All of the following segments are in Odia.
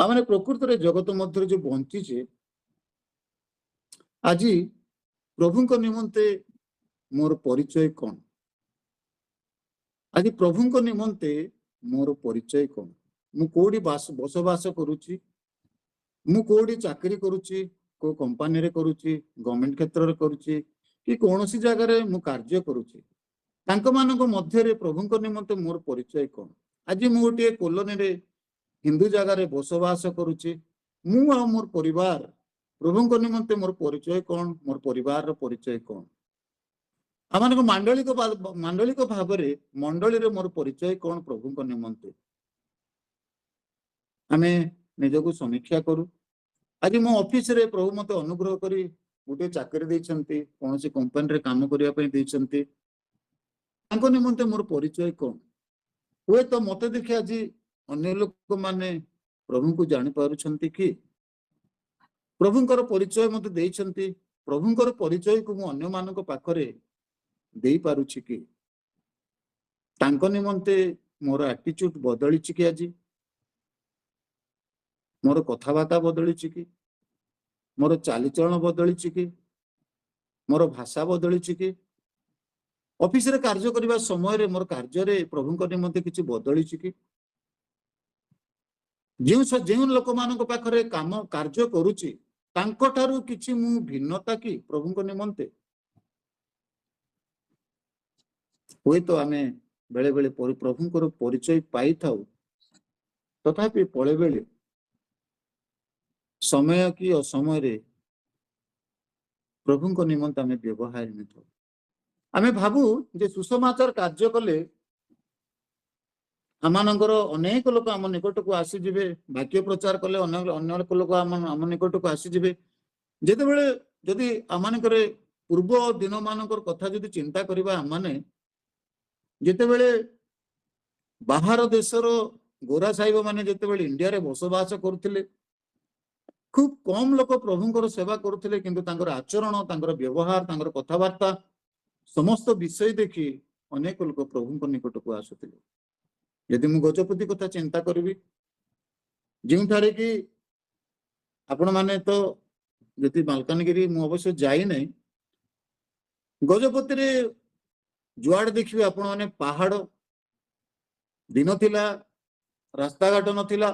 आम प्रकृत में जगत मध्य जो बंचीचे आज प्रभु निमंते मोर परिचय कौन आज प्रभु निमंते मोर परिचय कौन मु कोडी बसवास करुची मु कोडी चाकरी करुची को कंपनी रे करुची गवर्नमेंट क्षेत्र रे करुची कि कौन सी जगह रे मु कार्य करुची तांको मानको मध्य रे प्रभु निमंते मोर परिचय कौन आज मु गोटे कॉलोनी रे हिंदू जगह रे बसवास करुची मु आ मोर परिवार प्रभु निमंते मोर परिचय कौन मोर परिवार रो परिचय कौन आम मांडलिक भाव में मंडली रे मोर परिचय कौन प्रभु निमंते आमे निजको समीक्षा करू आज मो ऑफिस रे प्रभु मते अनुग्रह करी गोटे चाकरी देइछंती कौन सी कंपनी रे काम करिया पई देइछंती तांको निमंते मोर परिचय कौन हुए तो मते देखि आज अन्य लोक माने प्रभु को जानि पारुछंती कि प्रभुंकर परिचय मते देइछंती प्रभुंकर परिचय को मु अन्य मानक पाखरे देई पारुछि कि तांको निमंते मोर एटीट्यूड बदलिछि कि आज मोर कथबार्ता बदलिछि कि मोर चालीचलन बदलिछि कि मोर भाषा बदलिछि कि ऑफिस रे कार्य करबा समय रे मोर कार्य रे प्रभुंकर निमंते किछि बदलिछि कि जो लोक मानक पाखरे काम कार्य करूछि तांको ठारू किछि मु भिन्नता कि प्रभुंकर निमंते हुए तो आमे बेले बेले प्रभुंकर परिचय पाई थाउ तथापि पळे बेले समय कि असमय रे प्रभु निमंते आमे व्यवहार नहीं था आमे भाबू जे सुसमाचार कार्य कले आमानंगर अनेक लोक आम निकट को आसी जिवे वाक्य प्रचार कले अनेक लोक आम निकट को आसी जिवे जेते बेले जदि आमानकर पूर्व दिन मानकर कथा जदि चिंता करबा आमाने जेते बेले बाहर देशर गोरा साहिब माने जेते बेले इंडिया रे बसवास करथिले खूब कम लोक प्रभुंकर सेवा करुଥିଲେ किंतु तांकर आचरण तांकर व्यवहार तांकर कथबार्ता समस्त विषय देखि अनेक लोक प्रभुंकर निकट को आसुଥିଲେ यदि मु गजपति कथा चिंता करी जोठारे कि आपण माने तो यदि मालकानगिरी मु अवश्य जाई नहीं गजपति रे जुआड़ देखिए आपण माने पहाड़ दिन थिला रास्ता घाट नथिला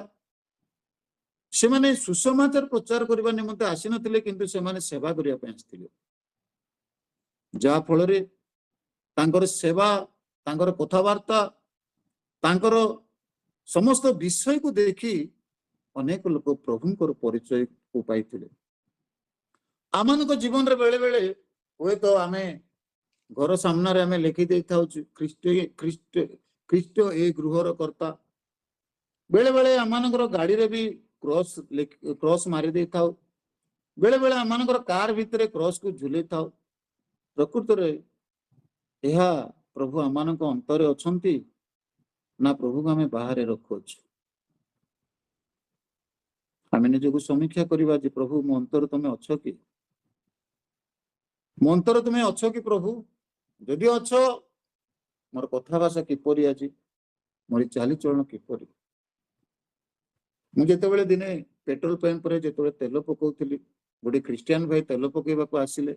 से माने सुसमाचार प्रचार करने निमंते आसी नथिले किंतु से माने सेवा करिया पे आस्थिले जा फल रे तांकर सेवा तांकर कथबार्ता तांकर समस्त विषय को देखी अनेक लोक प्रभुंकर परिचय को पाइथिले आमानक जीवन रे बेले बेले हुए तो आमे घर सामना रे आमे लिखि देई थाउ ख्रीष्ट ए गृहर कर्ता बेले बेले आमानकर गाड़ी रे भी क्रॉस मारी दे थाउ बेले बेले आमानकर कार भितरे क्रॉस को झुले थाउ प्रकृत रे एहा प्रभु आमानक अंतरे अछंती ना प्रभु को हमें बाहर रखुछ आमे निजको समीक्षा करिबा जे प्रभु मो अंतर तमे अछ कि मो अंतर तमे अछ कि प्रभु जदि अछ मोर कथा भाषा किपरि आछि मोर चाली चलन किपरि मुझे दिने पेट्रोल पंप रे जो तेल पकाउली गोटे ख्रीस्टियन भाई तेल पकेबा आसिले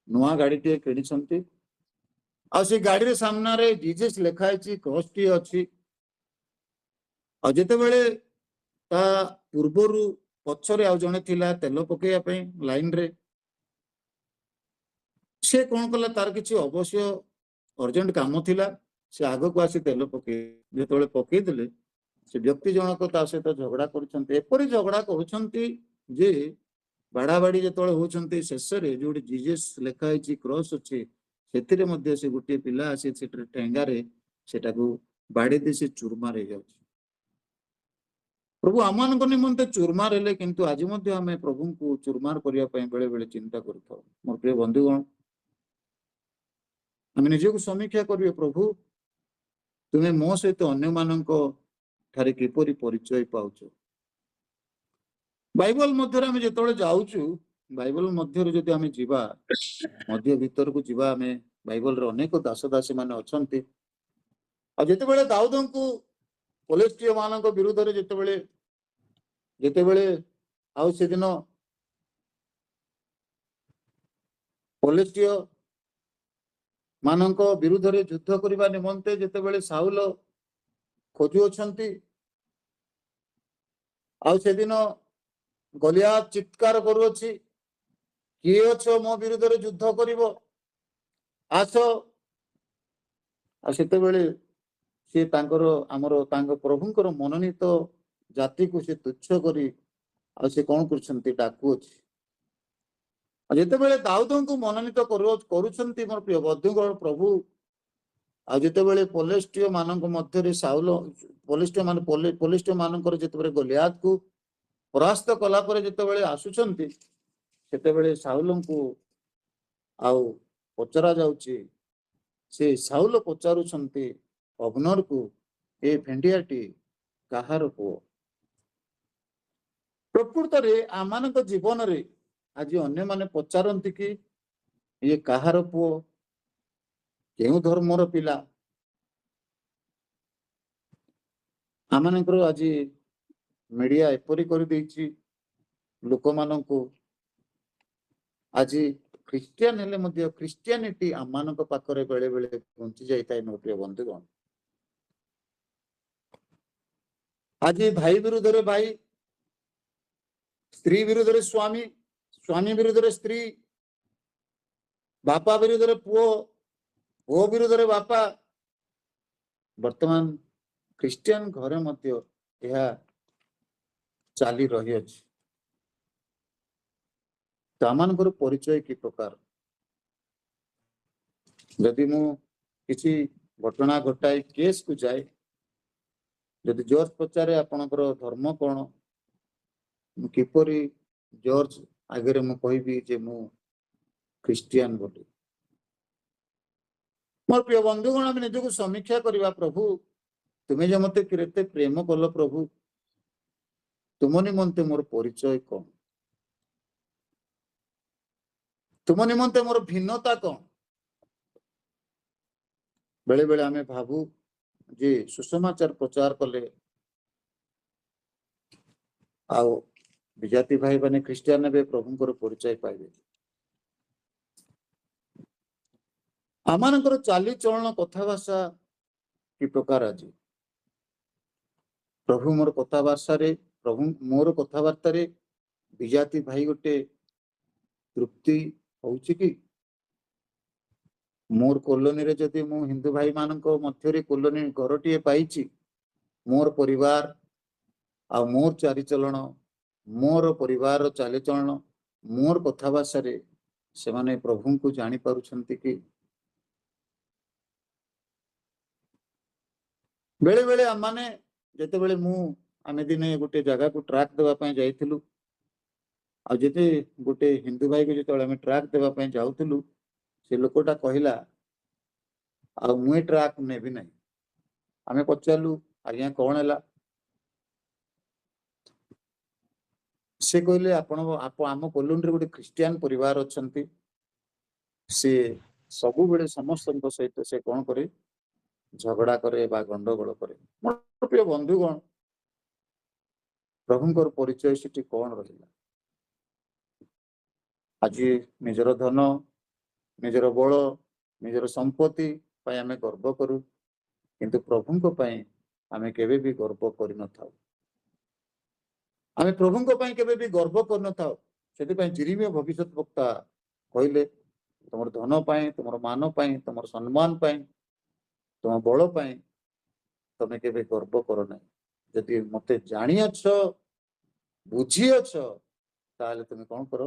नुआ गाड़ी टे किनी आ से गाड़ी रे सामना रे जीजस लिखाई क्रॉस टी अच्छी आते ता पूर्वर पछरे आ जने थिला तेल पकेया लाइन रे से कौन कला तार किसी अवश्य अर्जेंट काम थिला से आग को आसी तेल पके जो पकई देले से व्यक्ति जनक ता सहित झगड़ा कर झगड़ा कर बाड़ा बाड़ी जो होती शेष जो जीजस लिखाई क्रॉस अच्छे से गोटे पिला आसी ठेंगार से बाड़ी दे से चूरमार हो जाए प्रभु आम निमंते चूरमार हेले किंतु आज आम प्रभु को चूरमार करने बेले बेले चिंता कर मोर प्रिय बंधुगण आम निजक समीक्षा करिए प्रभु तुम्हें मो सहित अन्य मानक ठारे किपरि परिचय पाउछ बाइबल मध्य आम जो जाऊँ बाइबल मध्य जदि आम जीवा मध्य भीतर को जीवा आम बाइबल रे अनेक दास दासी मान अच्छा जिते दाऊद को पलेस्टिय मान विरुद्ध में जिते ଯେତେବେଳେ ଆଉ ସେଦିନ ପଲେଷ୍ଟିୟ ମାନଙ୍କ ବିରୁଦ୍ଧରେ ଯୁଦ୍ଧ କରିବା ନିମନ୍ତେ ଯେତେବେଳେ ସାଉଲ ଖୋଜୁଅଛନ୍ତି, ଆଉ ସେଦିନ ଗଲିଆତ ଚିତ୍କାର କରୁଅଛି, କିଏ ଅଛ ମୋ ବିରୁଦ୍ଧରେ ଯୁଦ୍ଧ କରିବ, ଆସ। ଆଉ ସେତେବେଳେ ସେ ତାଙ୍କର ତାଙ୍କ ପ୍ରଭୁଙ୍କର ମନୋନୀତ ଜାତିକୁ ସେ ତୁଚ୍ଛ କରି ଆଉ ସେ କଣ କରୁଛନ୍ତି, ଡାକୁଅଛି। ଆଉ ଯେତେବେଳେ ଦାଉଦଙ୍କୁ ମନୋନୀତ କରୁଛନ୍ତି ମୋର ପ୍ରିୟ ବନ୍ଧୁଗଣ, ପ୍ରଭୁ ଆଉ ଯେତେବେଳେ ପଲେଷ୍ଟିୟ ମାନଙ୍କ ମଧ୍ୟରେ ପଲେଷ୍ଟିୟ ମାନଙ୍କର ଯେତେବେଳେ ଗଲିଆତକୁ ପରାସ୍ତ କଲା ପରେ ଯେତେବେଳେ ଆସୁଛନ୍ତି, ସେତେବେଳେ ସାଉଲଙ୍କୁ ଆଉ ପଚରା ଯାଉଛି, ସେ ସାଉଲ ପଚାରୁଛନ୍ତି ଅବନରକୁ, ଏ ଭେଣ୍ଡିଆଟି କାହାର ପୁଅ? ପ୍ରକୃତରେ ଆମମାନଙ୍କ ଜୀବନରେ ଆଜି ଅନ୍ୟମାନେ ପଚାରନ୍ତି କି ଇଏ କାହାର ପୁଅ, କେଉଁ ଧର୍ମର ପିଲା? ଆମମାନଙ୍କର ଆଜି ମିଡିଆ ଏପରି କରିଦେଇଛି ଲୋକମାନଙ୍କୁ, ଆଜି ଖ୍ରୀଷ୍ଟିଆନ ହେଲେ ମଧ୍ୟ ଖ୍ରୀଷ୍ଟିଆନିଟି ଆମମାନଙ୍କ ପାଖରେ ବେଳେ ବେଳେ ପହଞ୍ଚି ଯାଇଥାଏ। ମୋ ପ୍ରିୟ ବନ୍ଧୁଗଣ, ଆଜି ଭାଇ ବିରୁଦ୍ଧରେ ଭାଇ, ସ୍ତ୍ରୀ ବିରୁଦ୍ଧରେ ସ୍ୱାମୀ, ସ୍ୱାମୀ ବିରୁଦ୍ଧରେ ସ୍ତ୍ରୀ, ବାପା ବିରୁଦ୍ଧରେ ପୁଅ, ପୁଅ ବିରୁଦ୍ଧରେ ବାପା, ବର୍ତ୍ତମାନ ଖ୍ରୀଷ୍ଟିଆନ ଘରେ ମଧ୍ୟ ଏହା ଚାଲି ରହିଅଛି। ତ ଆମମାନଙ୍କର ପରିଚୟ କି ପ୍ରକାର? ଯଦି ମୁଁ କିଛି ଘଟଣା ଘଟାଇ କେସକୁ ଯାଏ, ଯଦି ଜଜ ପଚାରେ ଆପଣଙ୍କର ଧର୍ମ କଣ, ମୁଁ କିପରି ଜଜ ଆଗରେ ମୁଁ କହିବି ଯେ ମୁଁ ଖ୍ରୀଷ୍ଟିଆନ ବୋଲି? ମୋର ପ୍ରିୟ ବନ୍ଧୁଗଣ, ଆମେ ନିଜକୁ ସମୀକ୍ଷା କରିବା, ପ୍ରଭୁ ତୁମେ ଯେ ମତେ କେତେ ପ୍ରେମ କଲ, ପ୍ରଭୁ ତୁମ ନିମନ୍ତେ ମୋର ପରିଚୟ କଣ? ତୁମ ନିମନ୍ତେ ମୋର ଭିନ୍ନତା କଣ? ବେଳେ ବେଳେ ଆମେ ଭାବୁ ଯେ ସୁସମାଚାର ପ୍ରଚାର କଲେ ଆଉ ବିଜାତି ଭାଇ ମାନେ ଖ୍ରୀଷ୍ଟିଆନ ହେବେ, ପ୍ରଭୁଙ୍କର ପରିଚୟ ପାଇବେ। ଆମମାନଙ୍କର ଚାଲିଚଳନ, କଥାଭାଷା କି ପ୍ରକାର? ଆଜି ପ୍ରଭୁ ମୋର କଥାବାର୍ତ୍ତାରେ, ପ୍ରଭୁ ମୋର କଥାବାର୍ତ୍ତାରେ ବିଜାତି ଭାଇ ଗୋଟେ ତୃପ୍ତି ହଉଛି କି? ମୋର କଲୋନୀରେ ଯଦି ମୁଁ ହିନ୍ଦୁ ଭାଇ ମାନଙ୍କ ମଧ୍ୟରେ କଲୋନୀ ଘରଟିଏ ପାଇଛି, ମୋର ପରିବାର ଆଉ ମୋର ଚାଲିଚଳନ, ମୋର ପରିବାରର ଚାଲିଚଳନ, ମୋର କଥାଭାଷାରେ ସେମାନେ ପ୍ରଭୁଙ୍କୁ ଜାଣିପାରୁଛନ୍ତି କି? ବେଳେ ବେଳେ ଆମମାନେ ଯେତେବେଳେ ଆମେ ଦିନେ ଗୋଟେ ଜାଗାକୁ ଟ୍ରାକ୍ ଦେବା ପାଇଁ ଯାଇଥିଲୁ, ଆଉ ଯେତେ ଗୋଟେ ହିନ୍ଦୁ ଭାଇକୁ ଯେତେବେଳେ ଆମେ ଟ୍ରାକ୍ ଦେବା ପାଇଁ ଯାଉଥିଲୁ, ସେ ଲୋକଟା କହିଲା ଆଉ ମୁଁ ଏ ଟ୍ରାକ୍ ନେବି ନାହିଁ। ଆମେ ପଚାରିଲୁ ଆଜ୍ଞା କଣ ହେଲା? ସେ କହିଲେ ଆମ କଲୋନୀରେ ଗୋଟେ ଖ୍ରୀଷ୍ଟିଆନ ପରିବାର ଅଛନ୍ତି, ସେ ସବୁବେଳେ ସମସ୍ତଙ୍କ ସହିତ ସେ କଣ କରେ, ଝଗଡା କରେ ବା ଗଣ୍ଡଗୋଳ କରେ। ମୋର ପ୍ରିୟ ବନ୍ଧୁଗଣ, ପ୍ରଭୁଙ୍କର ପରିଚୟ ସେଠି କଣ ରହିଲା? ଆଜି ନିଜର ଧନ, ନିଜର ବଳ, ନିଜର ସମ୍ପତ୍ତି ପାଇଁ ଆମେ ଗର୍ବ କରୁ, କିନ୍ତୁ ପ୍ରଭୁଙ୍କ ପାଇଁ ଆମେ କେବେ ବି ଗର୍ବ କରିନଥାଉ। ଆମେ ପ୍ରଭୁଙ୍କ ପାଇଁ କେବେ ବି ଗର୍ବ କରିନଥାଉ। ସେଥିପାଇଁ ଜିରିମିୟ ଭବିଷ୍ୟତ ବକ୍ତା କହିଲେ, ତମର ଧନ ପାଇଁ, ତମର ମାନ ପାଇଁ, ତମର ସମ୍ମାନ ପାଇଁ, ତମ ବଳ ପାଇଁ ତମେ କେବେ ଗର୍ବ କର ନାହିଁ। ଯଦି ମତେ ଜାଣିଅଛ, ବୁଝିଅଛ, ତାହେଲେ ତମେ କଣ କର,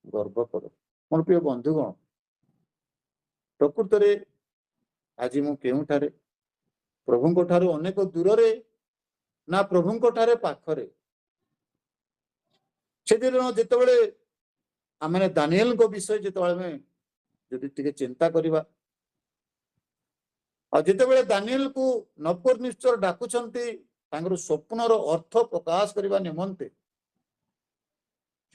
ଗର୍ବ କର। ମୋର ପ୍ରିୟ ବନ୍ଧୁଗଣ, ପ୍ରକୃତରେ ଆଜି ମୁଁ କେଉଁଠାରେ? ପ୍ରଭୁଙ୍କ ଠାରୁ ଅନେକ ଦୂରରେ ନା ପ୍ରଭୁଙ୍କ ଠାରେ ପାଖରେ? ସେଦିନ ଯେତେବେଳେ ଆମେ ଦାନିଏଲଙ୍କ ବିଷୟ ଯେତେବେଳେ ଆମେ ଯଦି ଟିକେ ଚିନ୍ତା କରିବା, ଆଉ ଯେତେବେଳେ ଦାନିଏଲକୁ ନବୁକଦ୍ନେଚ୍ଛର ଡାକୁଛନ୍ତି ତାଙ୍କର ସ୍ୱପ୍ନର ଅର୍ଥ ପ୍ରକାଶ କରିବା ନିମନ୍ତେ,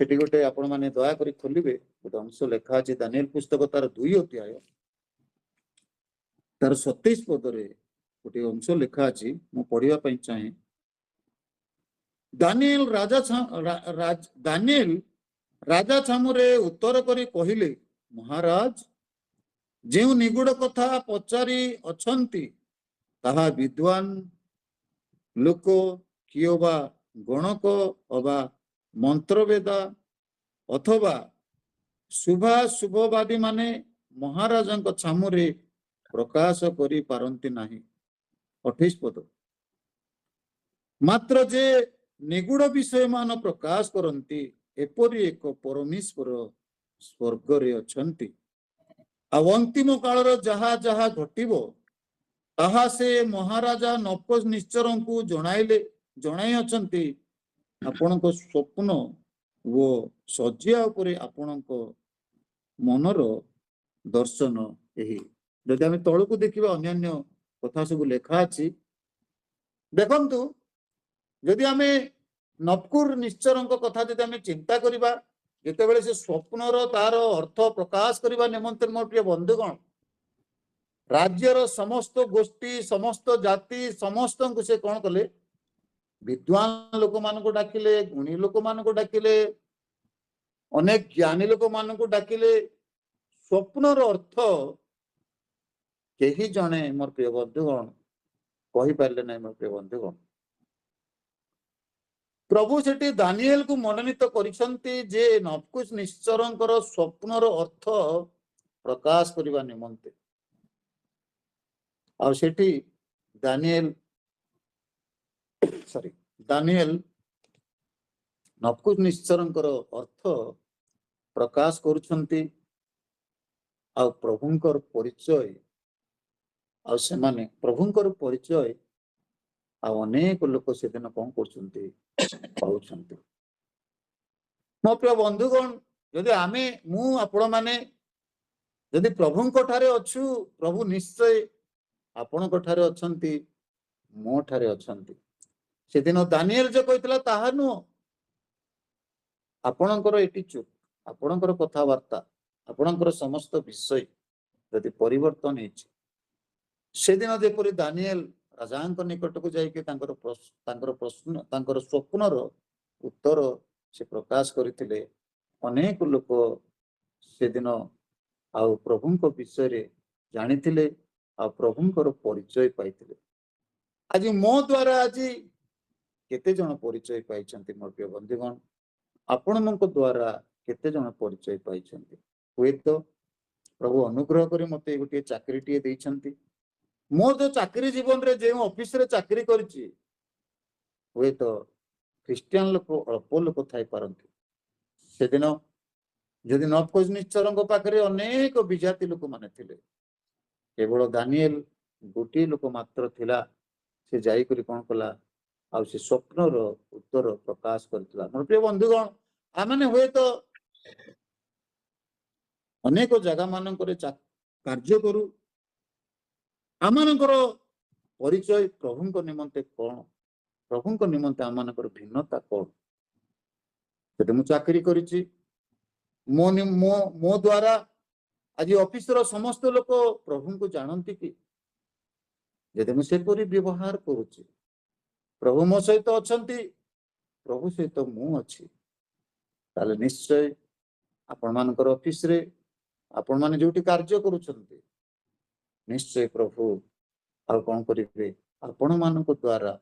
ସେଠି ଗୋଟେ ଆପଣ ମାନେ ଦୟାକରି ଖୋଲିବେ, ଗୋଟେ ଅଂଶ ଲେଖା ଅଛି ଦାନିଏଲ ପୁସ୍ତକ ତାର 2 ଅଧ୍ୟାୟ ତାର 27 ପଦରେ ଗୋଟେ ଅଂଶ ଲେଖା ଅଛି, ମୁଁ ପଢିବା ପାଇଁ ଚାହେଁ। ଦାନିଏଲ ଦାନିଏଲ ରାଜା ଛାମୁରେ ଉତ୍ତର କରି କହିଲେ, ମହାରାଜ, ଯେଉଁ ନିଗୁଡ କଥା ପଚାରି ଅଛନ୍ତି ତାହା ବିଦ୍ୱାନ ଲୋକ କିଏ ବା ଗଣକ ଅବା ମନ୍ତ୍ରବେଦା ଅଥବା ଶୁଭବାଦୀ ମାନେ ମହାରାଜାଙ୍କ ଛାମୁରେ ପ୍ରକାଶ କରିପାରନ୍ତି ନାହିଁ। 28 ପଦ। ମାତ୍ର ଯେ ନିଗୁଡ ବିଷୟ ମାନ ପ୍ରକାଶ କରନ୍ତି ଏପରି ଏକ ପରମେଶ୍ୱର ସ୍ୱର୍ଗରେ ଅଛନ୍ତି। ଆଉ ଅନ୍ତିମ କାଳର ଯାହା ଯାହା ଘଟିବ ତାହା ସେ ମହାରାଜା ନବୁକଦ୍ନେଚ୍ଛରଙ୍କୁ ଜଣାଇଅଛନ୍ତି। ଆପଣଙ୍କ ସ୍ୱପ୍ନ ଓ ଶଯ୍ୟା ଉପରେ ଆପଣଙ୍କ ମନର ଦର୍ଶନ ଏହି। ଯଦି ଆମେ ତଳକୁ ଦେଖିବା ଅନ୍ୟାନ୍ୟ କଥା ସବୁ ଲେଖା ଅଛି। ଦେଖନ୍ତୁ, ଯଦି ଆମେ ନବୁକଦ୍ନେଚ୍ଛରଙ୍କ କଥା ଯଦି ଆମେ ଚିନ୍ତା କରିବା, ଯେତେବେଳେ ସେ ସ୍ୱପ୍ନର ତାର ଅର୍ଥ ପ୍ରକାଶ କରିବା ନିମନ୍ତେ, ମୋର ପ୍ରିୟ ବନ୍ଧୁଗଣ, ରାଜ୍ୟର ସମସ୍ତ ଗୋଷ୍ଠୀ, ସମସ୍ତ ଜାତି, ସମସ୍ତଙ୍କୁ ସେ କଣ କଲେ? ବିଦ୍ୱାନ ଲୋକମାନଙ୍କୁ ଡାକିଲେ, ଗୁଣୀ ଲୋକମାନଙ୍କୁ ଡାକିଲେ, ଅନେକ ଜ୍ଞାନୀ ଲୋକମାନଙ୍କୁ ଡାକିଲେ। ସ୍ୱପ୍ନର ଅର୍ଥ କେହି ଜଣେ, ମୋର ପ୍ରିୟ ବନ୍ଧୁଗଣ, କହିପାରିଲେ ନାହିଁ। ମୋର ପ୍ରିୟ ବନ୍ଧୁଗଣ, ପ୍ରଭୁ ସେଠି ଦାନିଏଲକୁ ମନୋନୀତ କରିଛନ୍ତି ଯେ ନବୁକଦ୍ନେଚ୍ଛରଙ୍କର ସ୍ୱପ୍ନର ଅର୍ଥ ପ୍ରକାଶ କରିବା ନିମନ୍ତେ। ଆଉ ସେଠି ଦାନିଏଲ ନବୁକଦ୍ନେଚ୍ଛରଙ୍କର ଅର୍ଥ ପ୍ରକାଶ କରୁଛନ୍ତି। ଆଉ ପ୍ରଭୁଙ୍କର ପରିଚୟ, ଆଉ ସେମାନେ ପ୍ରଭୁଙ୍କର ପରିଚୟ ଆଉ ଅନେକ ଲୋକ ସେଦିନ କଣ କରୁଛନ୍ତି? ପାଉଛନ୍ତି। ମୋ ପ୍ରିୟ ବନ୍ଧୁଗଣ, ଯଦି ମୁଁ ଆପଣ ମାନେ ଯଦି ପ୍ରଭୁଙ୍କ ଠାରେ ଅଛୁ, ପ୍ରଭୁ ନିଶ୍ଚୟ ଆପଣଙ୍କ ଠାରେ ଅଛନ୍ତି, ମୋ ଠାରେ ଅଛନ୍ତି। ସେଦିନ ଦାନିଏଲ ଯେ କହିଥିଲା ତାହା ନୁହଁ। ଆପଣଙ୍କର ଏଠି ଚୁପ୍, ଆପଣଙ୍କର କଥାବାର୍ତ୍ତା, ଆପଣଙ୍କର ସମସ୍ତ ବିଷୟ ଯଦି ପରିବର୍ତ୍ତନ ହେଇଛି, ସେଦିନ ଯେପରି ଦାନିଏଲ ରାଜାଙ୍କ ନିକଟକୁ ଯାଇକି ତାଙ୍କର ପ୍ରଶ୍ନ, ତାଙ୍କର ସ୍ୱପ୍ନର ଉତ୍ତର ସେ ପ୍ରକାଶ କରିଥିଲେ, ଅନେକ ଲୋକ ସେଦିନ ଆଉ ପ୍ରଭୁଙ୍କ ବିଷୟରେ ଜାଣିଥିଲେ, ଆଉ ପ୍ରଭୁଙ୍କର ପରିଚୟ ପାଇଥିଲେ। ଆଜି ମୋ ଦ୍ୱାରା ଆଜି କେତେ ଜଣ ପରିଚୟ ପାଇଛନ୍ତି? ମୋର ପ୍ରିୟ ବନ୍ଧୁଗଣ, ଆପଣଙ୍କ ଦ୍ୱାରା କେତେ ଜଣ ପରିଚୟ ପାଇଛନ୍ତି? ହୁଏତ ପ୍ରଭୁ ଅନୁଗ୍ରହ କରି ମତେ ଗୋଟିଏ ଚାକିରିଟିଏ ଦେଇଛନ୍ତି। ମୋର ଯୋଉ ଚାକିରି ଜୀବନରେ ଯେଉଁ ଅଫିସରେ ଚାକିରି କରିଛି, ହୁଏତ ଖ୍ରୀଷ୍ଟିଆନ ଲୋକ ଅଳ୍ପ ଲୋକ ଥାଇପାରନ୍ତି। ସେଦିନ ଯଦି ନବୁକଦ୍ନେଚ୍ଛରଙ୍କ ପାଖରେ ଅନେକ ବିଜାତି ଲୋକମାନେ ଥିଲେ, କେବଳ ଦାନିଏଲ ଗୋଟିଏ ଲୋକ ମାତ୍ର ଥିଲା। ସେ ଯାଇକରି କଣ କଲା? ଆଉ ସେ ସ୍ୱପ୍ନର ଉତ୍ତର ପ୍ରକାଶ କରିଥିଲା। ମୋର ପ୍ରିୟ ବନ୍ଧୁଗଣ, ଆମେ ହୁଏତ ଅନେକ ଜାଗା ମାନଙ୍କରେ କାର୍ଯ୍ୟ କରୁ, ଆମମାନଙ୍କର ପରିଚୟ ପ୍ରଭୁଙ୍କ ନିମନ୍ତେ କଣ? ପ୍ରଭୁଙ୍କ ନିମନ୍ତେ ଆମମାନଙ୍କର ଭିନ୍ନତା କଣ? ଯଦି ମୁଁ ଚାକିରି କରିଛି, ମୋ ଦ୍ୱାରା ଆଜି ଅଫିସର ସମସ୍ତ ଲୋକ ପ୍ରଭୁଙ୍କୁ ଜାଣନ୍ତି କି? ଯଦି ମୁଁ ସେପରି ବ୍ୟବହାର କରୁଛି, ପ୍ରଭୁ ମୋ ସହିତ ଅଛନ୍ତି, ପ୍ରଭୁ ସହିତ ମୁଁ ଅଛି, ତାହେଲେ ନିଶ୍ଚୟ ଆପଣମାନଙ୍କର ଅଫିସରେ, ଆପଣମାନେ ଯୋଉଠି କାର୍ଯ୍ୟ କରୁଛନ୍ତି, ନିଶ୍ଚୟ ପ୍ରଭୁ ଆଉ କଣ କରିବେ? ଆପଣମାନଙ୍କ ଦ୍ୱାରା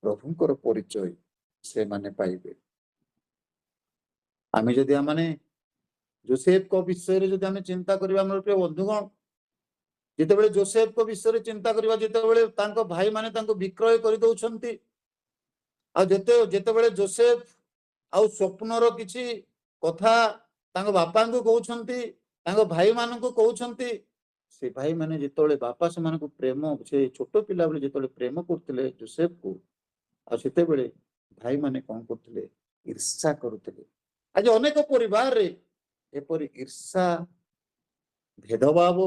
ପ୍ରଭୁଙ୍କର ପରିଚୟ ସେମାନେ ପାଇବେ। ଆମେ ଯଦି ଯୋସେଫଙ୍କ ବିଷୟରେ ଯଦି ଆମେ ଚିନ୍ତା କରିବା, ଆମର ପ୍ରିୟ ବନ୍ଧୁଗଣ, ଯେତେବେଳେ ଯୋସେଫଙ୍କ ବିଷୟରେ ଚିନ୍ତା କରିବା, ଯେତେବେଳେ ତାଙ୍କ ଭାଇମାନେ ତାଙ୍କୁ ବିକ୍ରୟ କରିଦଉଛନ୍ତି, ଆଉ ଯେତେବେଳେ ଯୋସେଫ ଆଉ ସ୍ୱପ୍ନର କିଛି କଥା ତାଙ୍କ ବାପାଙ୍କୁ କହୁଛନ୍ତି, ତାଙ୍କ ଭାଇମାନଙ୍କୁ କହୁଛନ୍ତି, ସେ ଭାଇମାନେ ଯେତେବେଳେ ବାପା ସେମାନଙ୍କୁ ପ୍ରେମ, ସେ ଛୋଟ ପିଲାବେଳେ ଯେତେବେଳେ ପ୍ରେମ କରୁଥିଲେ ଯୋସେଫକୁ, ଆଉ ସେତେବେଳେ ଭାଇମାନେ କଣ କରୁଥିଲେ? ଈର୍ଷା କରୁଥିଲେ। ଆଜି ଅନେକ ପରିବାରରେ ଏପରି ଈର୍ଷା, ଭେଦଭାବ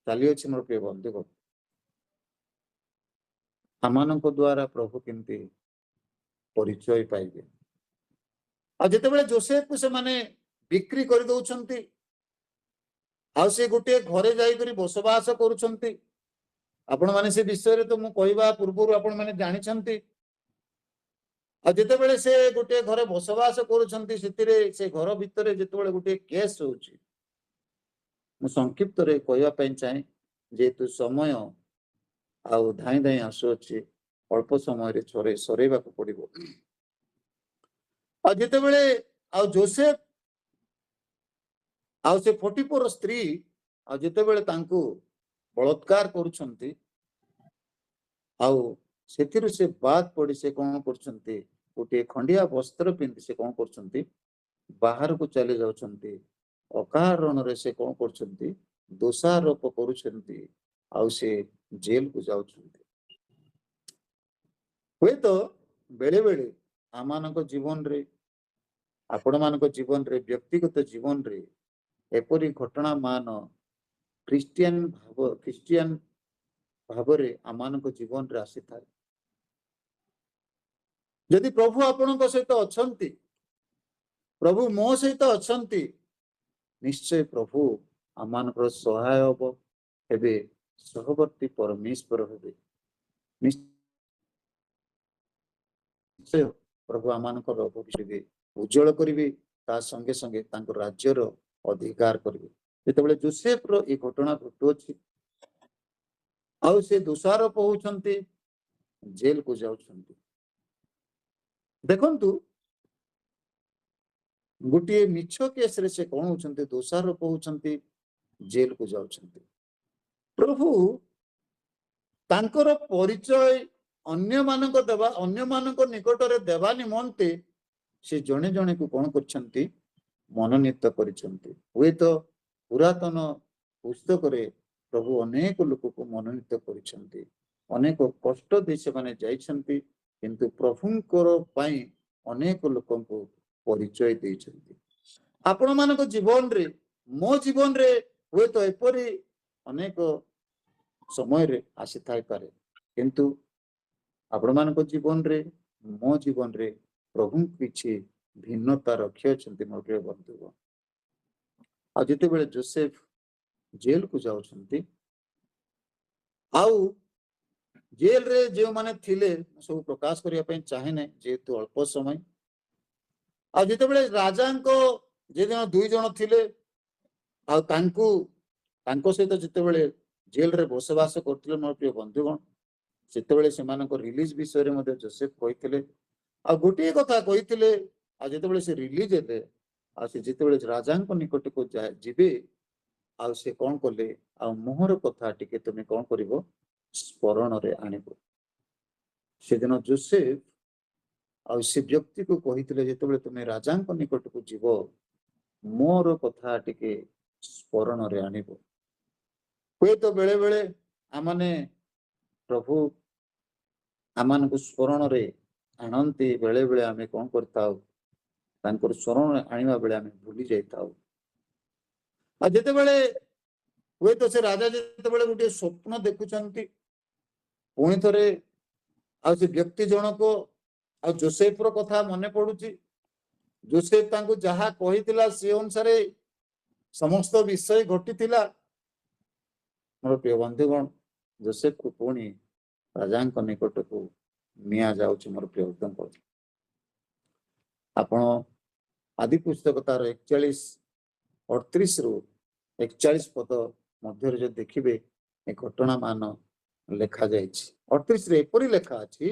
ଚାଲିଅଛି। ମୋର ପ୍ରିୟ ବନ୍ଧୁଗଣ, ଆମମାନଙ୍କ ଦ୍ୱାରା ପ୍ରଭୁ କେମିତି ପରିଚୟ ପାଇବେ? ଆଉ ଯେତେବେଳେ ଯୋସେଫକୁ ସେମାନେ ବିକ୍ରି କରିଦଉଛନ୍ତି, ଆଉ ସେ ଗୋଟିଏ ଘରେ ଯାଇକରି ବସବାସ କରୁଛନ୍ତି, ଆପଣମାନେ ସେ ବିଷୟରେ ତ ମୁଁ କହିବା ପୂର୍ବରୁ ଆପଣମାନେ ଜାଣିଛନ୍ତି। ଯେତେବେଳେ ସେ ଗୋଟିଏ ଘରେ ବସବାସ କରୁଛନ୍ତି ସେଥିରେ ସେ ଘର ଭିତରେ ଯେତେବେଳେ ଗୋଟିଏ କେସ୍ ହଉଛି, ମୁଁ ସଂକ୍ଷିପ୍ତରେ କହିବା ପାଇଁ ଚାହେଁ ଯେହେତୁ ସମୟ ଆଉ ଧାଇଁ ଧାଇଁ ଆସୁଅଛି, ଅଳ୍ପ ସମୟରେ ସରେଇବାକୁ ପଡିବ। ଯେତେବେଳେ ଯୋସେଫ ସେ ପଟିପୋର ସ୍ତ୍ରୀ ଯେତେବେଳେ ତାଙ୍କୁ ବଳାତ୍କାର କରୁଛନ୍ତି, ସେଥିରୁ ସେ ବାଦ ପଡି ସେ କଣ କରୁଛନ୍ତି, ଗୋଟିଏ ଖଣ୍ଡିଆ ବସ୍ତ୍ର ପିନ୍ଧି ସେ କଣ କରୁଛନ୍ତି, ବାହାରକୁ ଚାଲି ଯାଉଛନ୍ତି। ଅକାରଣରେ ସେ କଣ କରୁଛନ୍ତି, ଦୋଷାରୋପ କରୁଛନ୍ତି, ସେ ଜେଲକୁ ଯାଉଛନ୍ତି। ହୁଏତ ବେଳେ ବେଳେ ଆମମାନଙ୍କ ଜୀବନରେ, ଆପଣମାନଙ୍କ ଜୀବନରେ, ବ୍ୟକ୍ତିଗତ ଜୀବନରେ ଏପରି ଘଟଣା ମାନ ଖ୍ରୀଷ୍ଟିଆନ ଭାବରେ ଆମମାନଙ୍କ ଜୀବନରେ ଆସିଥାଏ। ଯଦି ପ୍ରଭୁ ଆପଣଙ୍କ ସହିତ ଅଛନ୍ତି, ପ୍ରଭୁ ମୋ ସହିତ ଅଛନ୍ତି, ନିଶ୍ଚୟ ପ୍ରଭୁ ଆମମାନଙ୍କର ସହାୟ ହେବେ, ସହବର୍ତ୍ତୀ ପରମେଶ୍ୱର ହେବେ। ନିଶ୍ଚୟ ପ୍ରଭୁ ଆମମାନଙ୍କର ଭବିଷ୍ୟତ ଉଜ୍ଜଳ କରିବେ, ତା ସଙ୍ଗେ ସଙ୍ଗେ ତାଙ୍କ ରାଜ୍ୟର ଅଧିକାର କରିବେ। ଯେତେବେଳେ ଯୋସେଫର ଏ ଘଟଣା ଘଟୁଅଛି, ସେ ଦୋଷାରୋପ ହଉଛନ୍ତି, ଜେଲକୁ ଯାଉଛନ୍ତି। ଦେଖନ୍ତୁ, ଗୋଟିଏ ମିଛ କେସରେ ସେ କଣ ହଉଛନ୍ତି, ଦୋଷାରୋପ ହଉଛନ୍ତି, ଜେଲକୁ ଯାଉଛନ୍ତି। ପ୍ରଭୁ ତାଙ୍କର ପରିଚୟ ଅନ୍ୟମାନଙ୍କ ନିକଟରେ ଦେବା ନିମନ୍ତେ ସେ ଜଣେ ଜଣେକୁ କଣ କରିଛନ୍ତି, ମନୋନୀତ କରିଛନ୍ତି। ହୁଏତ ପୁରାତନ ପୁସ୍ତକରେ ପ୍ରଭୁ ଅନେକ ଲୋକକୁ ମନୋନୀତ କରିଛନ୍ତି, ଅନେକ କଷ୍ଟ ଦେଇ ସେମାନେ ଯାଇଛନ୍ତି, କିନ୍ତୁ ପ୍ରଭୁଙ୍କର ପାଇଁ ଅନେକ ଲୋକଙ୍କୁ ପରିଚୟ ଦେଇଛନ୍ତି। ଆପଣମାନଙ୍କ ଜୀବନରେ, ମୋ ଜୀବନରେ ହୁଏତ ଏପରି ଅନେକ ସମୟରେ ଆସିଥାଇପାରେ, କିନ୍ତୁ ଆପଣମାନଙ୍କ ଜୀବନରେ, ମୋ ଜୀବନରେ ପ୍ରଭୁ କିଛି ଭିନ୍ନତା ରଖିଅଛନ୍ତି। ମୋ ପ୍ରିୟ ବନ୍ଧୁଗଣ, ଯେତେବେଳେ ଯୋସେଫ ଜେଲକୁ ଯାଉଛନ୍ତି, ଜେଲରେ ଯେଉଁମାନେ ଥିଲେ, ସବୁ ପ୍ରକାଶ କରିବା ପାଇଁ ଚାହେଁ ନାହିଁ, ଯେହେତୁ ଅଳ୍ପ ସମୟ। ଯେତେବେଳେ ରାଜାଙ୍କ ଦୁଇ ଜଣ ଥିଲେ, ତାଙ୍କ ସହିତ ଯେତେବେଳେ ଜେଲରେ ବସବାସ କରୁଥିଲେ, ମୋର ପ୍ରିୟ ବନ୍ଧୁଗଣ, ସେତେବେଳେ ସେମାନଙ୍କ ରିଲିଜ ବିଷୟରେ ମଧ୍ୟ ଯୋସେଫ କହିଥିଲେ। ଗୋଟିଏ କଥା କହିଥିଲେ, ଯେତେବେଳେ ସେ ରିଲିଜ ହେଲେ, ସେ ଯେତେବେଳେ ରାଜାଙ୍କ ନିକଟକୁ ଯିବେ, ସେ କଣ କଲେ, ମୁହଁର କଥା ଟିକେ ତୁମେ କଣ କରିବ, ସ୍ମରଣରେ ଆଣିବ। ସେଦିନ ଯୋସେଫ ସେ ବ୍ୟକ୍ତିକୁ କହିଥିଲେ, ଯେତେବେଳେ ତୁମେ ରାଜାଙ୍କ ନିକଟକୁ ଯିବ, ମୋର କଥା ଟିକେ ସ୍ମରଣରେ ଆଣିବ। ହୁଏତ ବେଳେ ବେଳେ ଆମମାନେ ପ୍ରଭୁ ଆମମାନଙ୍କୁ ସ୍ମରଣରେ ଆଣନ୍ତି, ବେଳେ ବେଳେ ଆମେ କଣ କରିଥାଉ, ତାଙ୍କର ସ୍ମରଣ ଆଣିବା ବେଳେ ଆମେ ଭୁଲି ଯାଇଥାଉ। ଯେତେବେଳେ ହୁଏତ ସେ ରାଜା ଯେତେବେଳେ ଗୋଟିଏ ସ୍ୱପ୍ନ ଦେଖୁଛନ୍ତି, ପୁଣି ଥରେ ସେ ବ୍ୟକ୍ତି ଜଣକ ଯୋସେଫର କଥା ମନେ ପଡୁଛି। ଯୋସେଫ ତାଙ୍କୁ ଯାହା କହିଥିଲା, ସେ ଅନୁସାରେ ସମସ୍ତ ବିଷୟ ଘଟିଥିଲା। ମୋର ପ୍ରିୟ ବନ୍ଧୁଗଣ, ଯୋସେଫକୁ ପୁଣି ରାଜାଙ୍କ ନିକଟକୁ ନିଆଯାଉଛି। ମୋର ପ୍ରିୟ ବନ୍ଧୁଗଣ, ଆପଣ ଆଦି ପୁସ୍ତକ ତାର 41-38 ପଦ ମଧ୍ୟରେ ଯଦି ଦେଖିବେ, ଏ ଘଟଣା ମାନ ଲେଖା ଯାଇଛି। 38 ଏପରି ଲେଖା ଅଛି,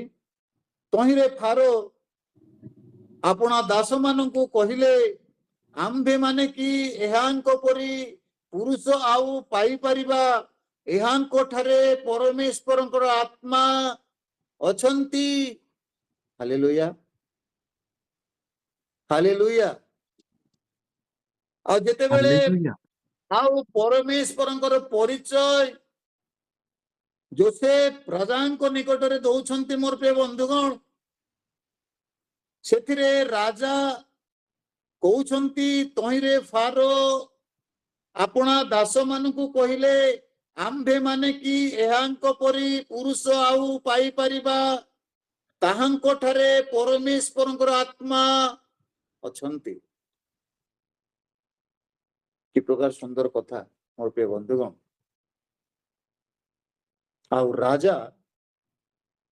ତହିଁରେ ଫାରୋ ଆପଣା ଦାସ ମାନଙ୍କୁ କହିଲେ, ଆମ୍ଭେ ମାନେ କି ଏହାଙ୍କ ପରି ପୁରୁଷ ଆଉ ପାଇପାରିବା? ଏହାଙ୍କ ଠାରେ ପରମେଶ୍ୱରଙ୍କର ଆତ୍ମା ଅଛନ୍ତି। Hallelujah, hallelujah. ଯେତେବେଳେ ପରମେଶ୍ୱରଙ୍କର ପରିଚୟ ଯୋସେଫ ରାଜାଙ୍କ ନିକଟରେ ଦଉଛନ୍ତି, ମୋର ପ୍ରିୟ ବନ୍ଧୁଗଣ, ସେଥିରେ ରାଜା କହୁଛନ୍ତି, ତହିଁରେ ଫାରୋ ଆପଣା ଦାସ ମାନଙ୍କୁ କହିଲେ, ଆମ୍ଭେ ମାନେ କି ଏହାଙ୍କ ପରି ପୁରୁଷ ଆଉ ପାଇପାରିବା? ତାହାଙ୍କ ଠାରେ ପରମେଶ୍ୱରଙ୍କର ଆତ୍ମା ଅଛନ୍ତି। କି ପ୍ରକାର ସୁନ୍ଦର କଥା, ମୋର ପ୍ରିୟ ବନ୍ଧୁଗଣ। ରାଜା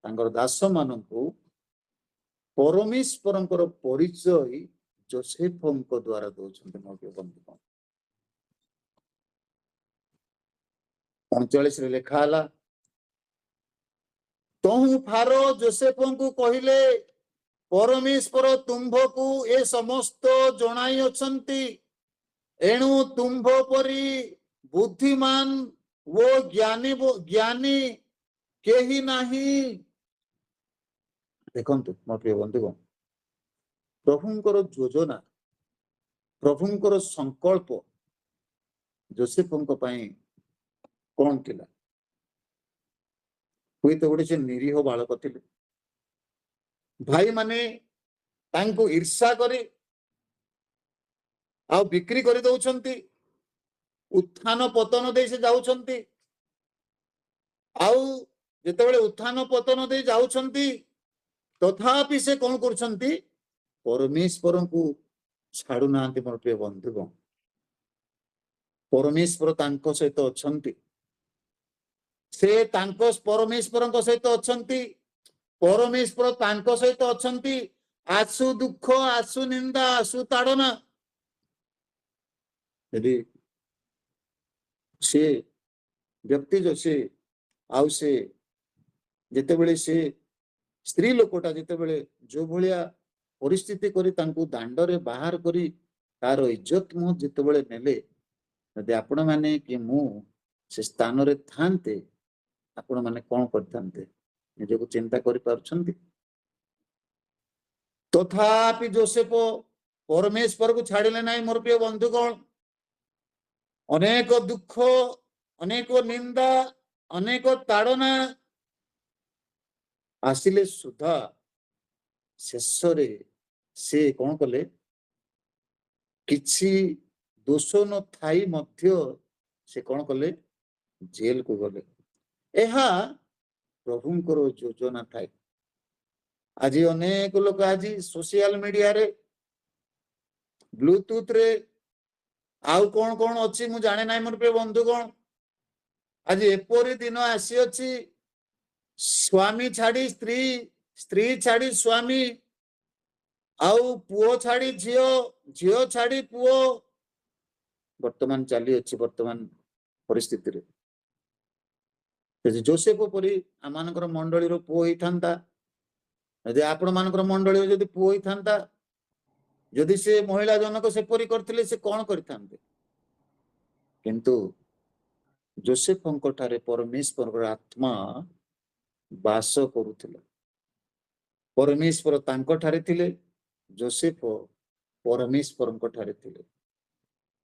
ତାଙ୍କର ଦାସ ମାନଙ୍କୁ परमेश्वरଙ୍କର परिचय जोसेफଙ୍କ द्वारा ଦଉଛନ୍ତି ମୋ ପ୍ରିୟ ବନ୍ଧୁଗଣ। 39 ରେ ଲେଖା ହେଲା, ତହୁଁ ଫାରୋ ଯୋସେଫଙ୍କୁ କହିଲେ, ପରମେଶ୍ୱର ତୁମ୍ଭକୁ ଏ ସମସ୍ତ ଜଣାଇ ଅଛନ୍ତି, ଏଣୁ ତୁମ୍ଭ ପରି ବୁଦ୍ଧିମାନ ଓ ଜ୍ଞାନୀ କେହି ନାହିଁ। ଦେଖନ୍ତୁ ମୋ ପ୍ରିୟ ବନ୍ଧୁଗଣ, ପ୍ରଭୁଙ୍କର ଯୋଜନା, ପ୍ରଭୁଙ୍କର ସଂକଳ୍ପ ଯୋସେଫଙ୍କ ପାଇଁ କଣ ଥିଲା? ହୁଏତ ଗୋଟେ ସେ ନିରୀହ ବାଳକ ଥିଲେ, ଭାଇମାନେ ତାଙ୍କୁ ଈର୍ଷା କରି ଆଉ ବିକ୍ରି କରି ଦଉଛନ୍ତି, ଉତ୍ଥାନ ପତନ ଦେଇ ସେ ଯାଉଛନ୍ତି। ଆଉ ଯେତେବେଳେ ଉତ୍ଥାନ ପତନ ଦେଇ ଯାଉଛନ୍ତି, ତଥାପି ସେ କଣ କରୁଛନ୍ତି? ପରମେଶ୍ୱରଙ୍କୁ ଛାଡୁନାହାନ୍ତି ମୋର ପ୍ରିୟ ବନ୍ଧୁଗଣ। ପରମେଶ୍ୱର ତାଙ୍କ ସହିତ ଅଛନ୍ତି, ସେ ତାଙ୍କ ପରମେଶ୍ୱରଙ୍କ ସହିତ ଅଛନ୍ତି, ପରମେଶ୍ୱର ତାଙ୍କ ସହିତ ଅଛନ୍ତି। ଆସୁ ଦୁଃଖ, ଆସୁ ନିନ୍ଦା, ଆସୁ ତାଡନା, ଯଦି ସେ ବ୍ୟକ୍ତି ସେ ଆଉ ସେ ଯେତେବେଳେ ସେ ସ୍ତ୍ରୀ ଲୋକଟା ଯେତେବେଳେ ଯୋଉ ଭଳିଆ ପରିସ୍ଥିତି କରି ତାଙ୍କୁ ଦାଣ୍ଡରେ ବାହାର କରି ତାର ଇଜ୍ଜତ ମୁଁ ଯେତେବେଳେ ନେଲେ, ଯଦି ଆପଣ ମାନେ କି ମୁଁ ସେ ସ୍ଥାନରେ ଥାନ୍ତେ, ଆପଣ ମାନେ କଣ କରିଥାନ୍ତେ? ନିଜକୁ ଚିନ୍ତା କରିପାରୁଛନ୍ତି? ତଥାପି ଯୋସେଫ ପରମେଶ୍ୱରକୁ ଛାଡ଼ିଲେ ନାହିଁ ମୋର ପ୍ରିୟ ବନ୍ଧୁଗଣ। ଅନେକ ଦୁଃଖ, ଅନେକ ନିନ୍ଦା, ଅନେକ ତାଡନା ଆସିଲେ ସୁଦ୍ଧା ଶେଷରେ ସେ କଣ କଲେ? କିଛି ଦୋଷ ନଥାଇ ମଧ୍ୟ ସେ କଣ କଲେ? ଜେଲକୁ ଗଲେ। ଏହା ପ୍ରଭୁଙ୍କର ଯୋଜନା ଥାଏ। ଆଜି ଅନେକ ଲୋକ ଆଜି ସୋସିଆଲ ମିଡିଆରେ, ବ୍ଲୁଟୁଥ ରେ ଆଉ କଣ କଣ ଅଛି ମୁଁ ଜାଣେ ନାହିଁ ମୋର ପ୍ରିୟ ବନ୍ଧୁଗଣ। ଆଜି ଏପରି ଦିନ ଆସିଅଛି, ସ୍ୱାମୀ ଛାଡି ସ୍ତ୍ରୀ, ସ୍ତ୍ରୀ ଛାଡି ସ୍ୱାମୀ, ଆଉ ପୁଅ ଛାଡି ଝିଅ, ଝିଅ ଛାଡି ପୁଅ ବର୍ତ୍ତମାନ ଚାଲିଅଛି ବର୍ତ୍ତମାନ ପରିସ୍ଥିତିରେ। ଯୋସେଫ ପରି ଆମମାନଙ୍କର ମଣ୍ଡଳୀର ପୁଅ ହେଇଥାନ୍ତା, ଯଦି ଆପଣ ମାନଙ୍କର ମଣ୍ଡଳୀର ଯଦି ପୁଅ ହେଇଥାନ୍ତା, ଯଦି ସେ ମହିଳା ଜନକ ସେପରି କରିଥିଲେ, ସେ କଣ କରିଥାନ୍ତେ? କିନ୍ତୁ ଯୋସେଫଙ୍କ ଠାରେ ପରମେଶ୍ୱରଙ୍କର ଆତ୍ମା ବାସ କରୁଥିଲା। ପରମେଶ୍ୱର ତାଙ୍କ ଠାରେ ଥିଲେ, ଯୋସେଫ ପରମେଶ୍ୱରଙ୍କ ଠାରେ ଥିଲେ।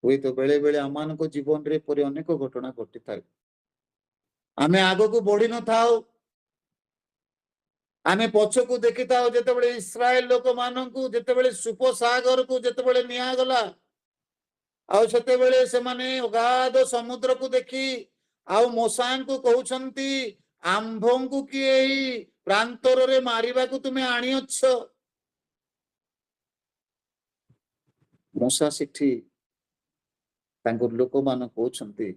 ହୁଏତ ବେଳେ ବେଳେ ଆମମାନଙ୍କ ଜୀବନରେ ପରି ଅନେକ ଘଟଣା ଘଟିଥାଏ। ଆମେ ଆଗକୁ ବଢି ନଥାଉ, ଆମେ ପଛକୁ ଦେଖିଥାଉ। ଯେତେବେଳେ ଇସ୍ରାଏଲ ଲୋକମାନଙ୍କୁ ଯେତେବେଳେ ସୁପସାଗରକୁ ଯେତେବେଳେ ନିଆଗଲା, ଆଉ ସେତେବେଳେ ସେମାନେ ଅଗାଧ ସମୁଦ୍ରକୁ ଦେଖି ଆଉ ମୋସାଙ୍କୁ କହୁଛନ୍ତି, ଆମ୍ଭଙ୍କୁ କିଏ ଏଇ ପ୍ରାନ୍ତରରେ ମାରିବାକୁ ତୁମେ ଆଣିଅଛ? ମୋସା ସେଠି ତାଙ୍କ ଲୋକମାନଙ୍କୁ କହୁଛନ୍ତି,